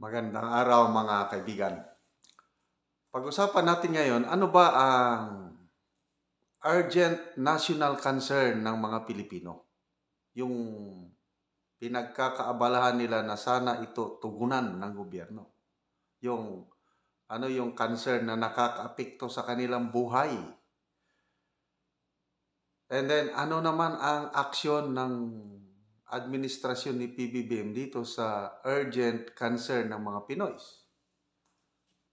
Magandang araw mga kaibigan. Pag-usapan natin ngayon, ano ba ang urgent national concern ng mga Pilipino? Yung pinagkakaabalahan nila na sana ito tugunan ng gobyerno. Yung concern na nakakaapekto sa kanilang buhay. And then ano naman ang aksyon ng administrasyon ni PBBM dito sa urgent concern ng mga Pinoy?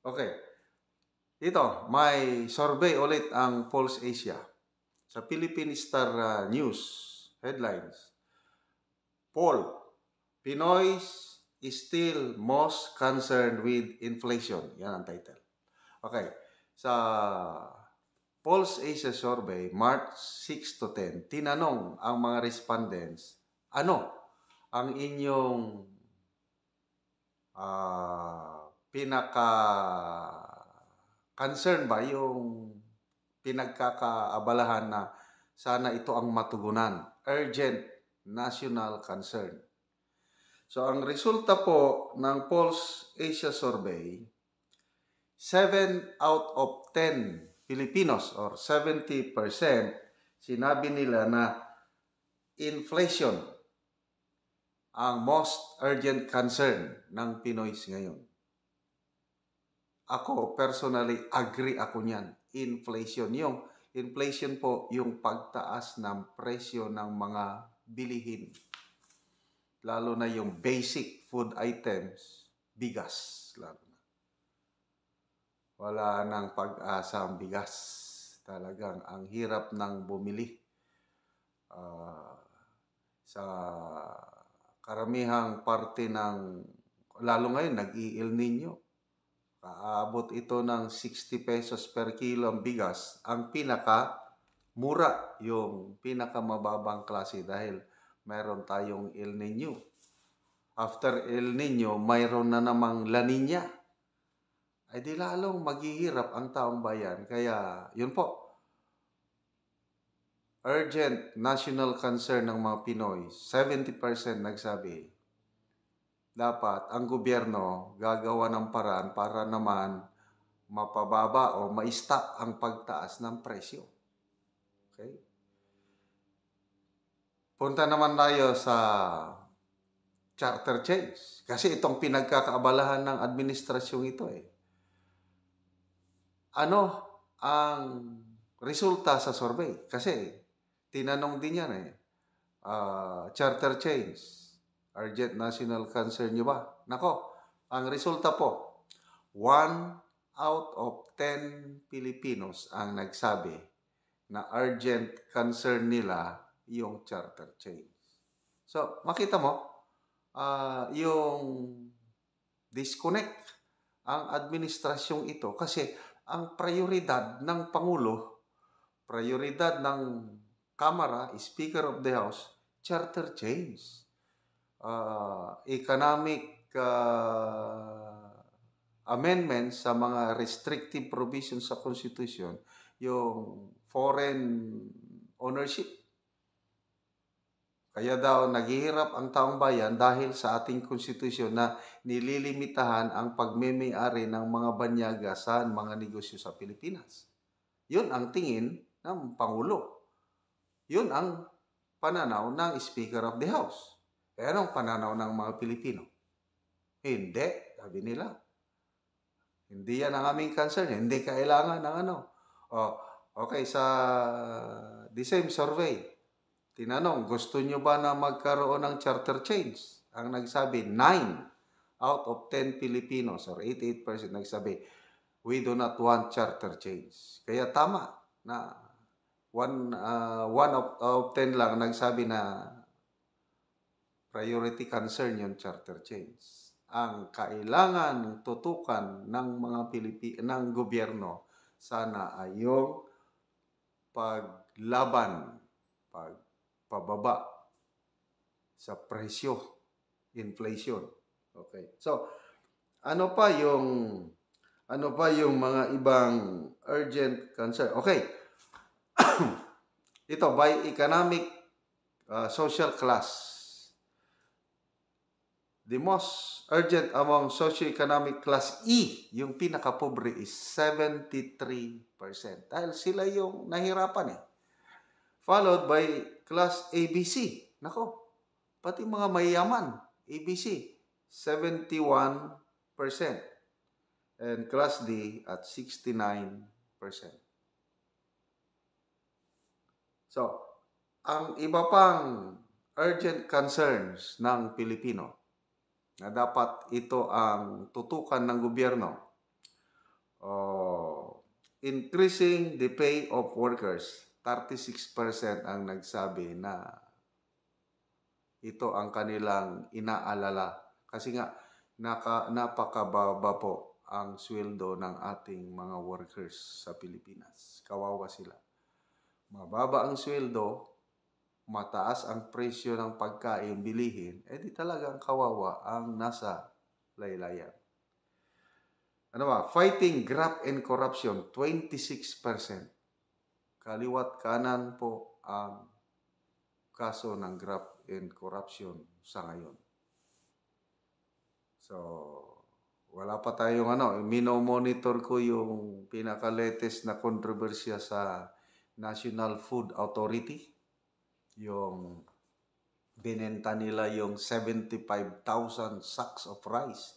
Okay. Dito, may survey ulit ang Pulse Asia. Sa Philippine Star News headlines, poll, Pinoy is still most concerned with inflation. Yan ang title. Okay. Sa Pulse Asia survey, March 6 to 10, tinanong ang mga respondents, ano ang inyong concern ba yung pinagkakaabalahan na sana ito ang matugunan? Urgent national concern. So, ang resulta po ng Pulse Asia Survey, 7 out of 10 Filipinos or 70% sinabi nila na inflation ang most urgent concern ng Pinoys ngayon. Ako, personally, agree ako niyan. Inflation. Yung inflation po, yung pagtaas ng presyo ng mga bilihin. Lalo na yung basic food items, bigas. Lalo na. Wala nang pag-asa ang bigas. Talagang ang hirap ng bumili. Sa karamihang parte ng, lalo ngayon, nag-i-El Nino. Aabot ito ng 60 pesos per kilo ang bigas. Ang pinaka-mura, yung pinaka-mababang klase dahil mayroon tayong El Nino. After El Nino, mayroon na namang La Nina. Ay di lalong maghihirap ang taong bayan. Kaya, yun po. Urgent national concern ng mga Pinoy. 70% nagsabi, dapat ang gobyerno gagawa ng paraan para naman mapababa o ma-stop ang pagtaas ng presyo. Okay? Punta naman tayo sa charter change. Kasi itong pinagkakaabalahan ng administrasyong ito eh. Ano ang resulta sa survey? Kasi tinanong din yan eh. Charter change. Urgent national concern nyo ba? Nako, ang resulta po, 1 out of 10 Filipinos ang nagsabi na urgent concern nila yung charter change. So, makita mo, yung disconnect ang administrasyong ito kasi ang prioridad ng Pangulo, prioridad ng Kamara, Speaker of the House, charter change. Economic amendments sa mga restrictive provisions sa Constitution, yung foreign ownership. Kaya daw naghihirap ang taong bayan dahil sa ating Constitution na nililimitahan ang pagmemay-ari ng mga banyaga sa mga negosyo sa Pilipinas. Yun ang tingin ng Pangulo. Yun ang pananaw ng Speaker of the House. Kaya anong pananaw ng mga Pilipino? Hindi, sabi nila. Hindi yan ang aming concern. Hindi kailangan ng ano. Okay, sa the same survey, tinanong, gusto nyo ba na magkaroon ng charter change? Ang nagsabi, 9 out of 10 Filipinos or 88% nagsabi, we do not want charter change. Kaya tama na 1 of 10 lang nagsabi na priority concern yung charter change. Ang kailangan tutukan ng mga ng gobyerno sana ay yung paglaban, pagpababa sa presyo, inflation. Okay. So, ano pa yung mga ibang urgent concern? Okay. Ito by economic social class. The most urgent among socioeconomic class E, yung pinakapobre, is 73%. Dahil sila yung nahirapan eh. Followed by class ABC. Nako, pati mga mayayaman, ABC, 71%. And class D at 69%. So, ang iba pang urgent concerns ng Pilipino na dapat ito ang tutukan ng gobyerno. Increasing the pay of workers. 36% ang nagsabi na ito ang kanilang inaalala. Kasi nga, napakababa po ang sweldo ng ating mga workers sa Pilipinas. Kawawa sila. Mababa ang sweldo, mataas ang presyo ng pagkain, bilihin, di talagang kawawa ang nasa laylayan. Ano ba? Fighting graft and corruption, 26%. Kaliwat kanan po ang kaso ng graft and corruption sa ngayon. So, wala pa tayong minomonitor ko yung pinaka-latest na kontrobersya sa National Food Authority. Yung binenta nila yung 75,000 sacks of rice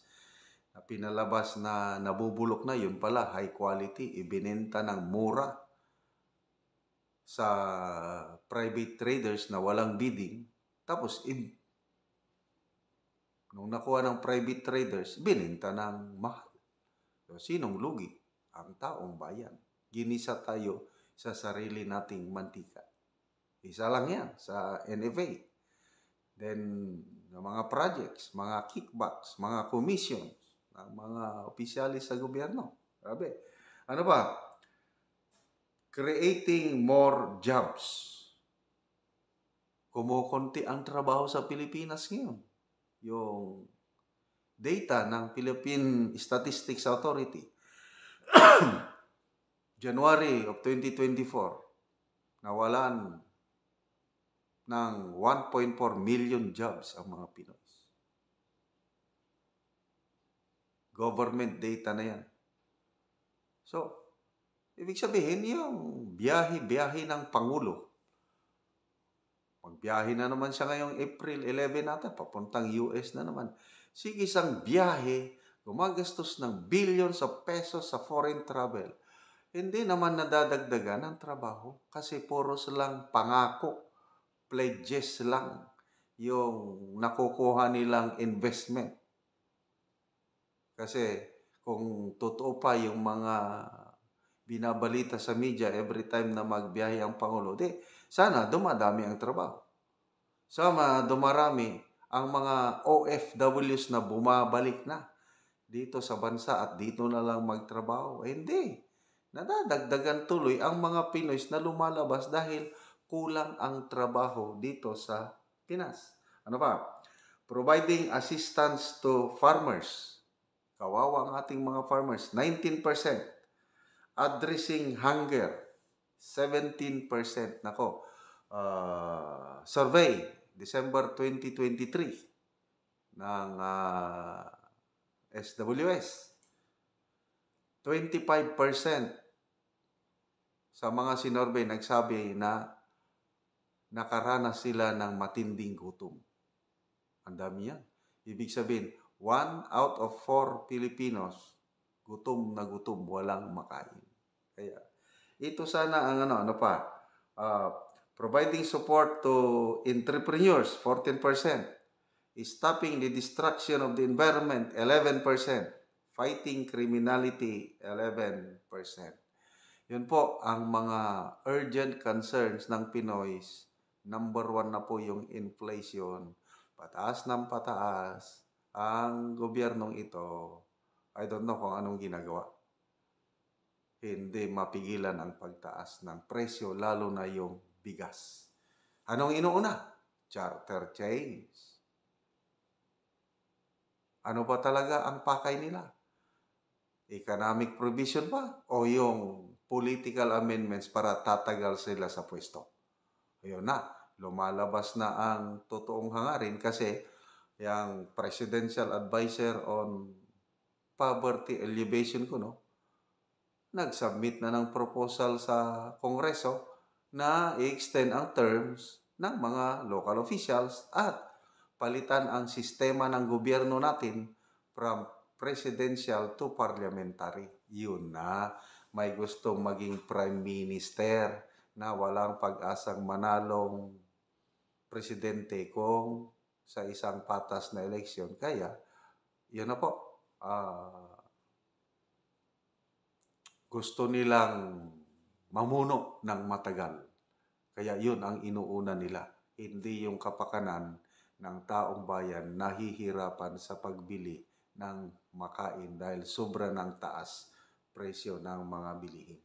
na pinalabas na nabubulok na, yun pala high quality, ibinenta ng mura sa private traders na walang bidding. Tapos nung nakuha ng private traders, binenta ng mahal. So, sinong lugi? Ang taong bayan. Ginisa tayo sa sarili nating mantika. Isa lang yan sa NFA. Then, mga projects, mga kickbacks, mga commissions, ng mga opisyalis sa gobyerno. Grabe. Ano ba? Creating more jobs. Kumukunti ang trabaho sa Pilipinas ngayon. Yung data ng Philippine Statistics Authority, January of 2024, nawalan ng 1.4 million jobs ang mga Pinoy. Government data na yan. So, ibig sabihin yung biyahe ng Pangulo. Magbiyahe na naman siya ngayong April 11 natin, papuntang US na naman. Sige, isang biyahe, gumagastos ng billions of pesos sa foreign travel. Hindi naman nadadagdagan ng trabaho kasi puros lang pangako, pledges lang yung nakukuha nilang investment. Kasi kung totoo pa yung mga binabalita sa media every time na magbiyahe ang Pangulo, sana dumadami ang trabaho. Sana dumarami ang mga OFWs na bumabalik na dito sa bansa at dito na lang magtrabaho. Hindi. Nadadagdagan tuloy ang mga Pinoy na lumalabas dahil kulang ang trabaho dito sa Pinas. Ano pa? Providing assistance to farmers. Kawawa ang ating mga farmers. 19%. Addressing hunger. 17%. Nako. Survey, December 2023 ng SWS. 25% sa mga sinorvey nagsabi na nakaranas sila ng matinding gutom. Ang dami yan. Ibig sabihin, 1 out of 4 Filipinos gutom na gutom, walang makain. Kaya, ito sana ang providing support to entrepreneurs, 14%. Stopping the destruction of the environment, 11%. Fighting criminality, 11%. Yun po ang mga urgent concerns ng Pinoys. Number 1 na po yung inflation. Pataas ng pataas ang gobyernong ito. I don't know kung anong ginagawa. Hindi mapigilan ang pagtaas ng presyo, lalo na yung bigas. Anong inuuna? Charter change. Ano ba talaga ang pakay nila? Economic provision ba? O yung political amendments para tatagal sila sa pwesto? Ayun na, lumalabas na ang totoong hangarin kasi yang presidential advisor on poverty alleviation ko, no? Nag-submit na ng proposal sa Kongreso na i-extend ang terms ng mga local officials at palitan ang sistema ng gobyerno natin from presidential to parliamentary. Yun na, may gustong maging prime minister na walang pag-asang manalong presidente kung sa isang patas na eleksyon. Kaya, yun na po. Gusto nilang mamuno ng matagal. Kaya yun ang inuuna nila. Hindi yung kapakanan ng taong bayan nahihirapan sa pagbili ng makain dahil sobra ng taas presyo ng mga bilihin.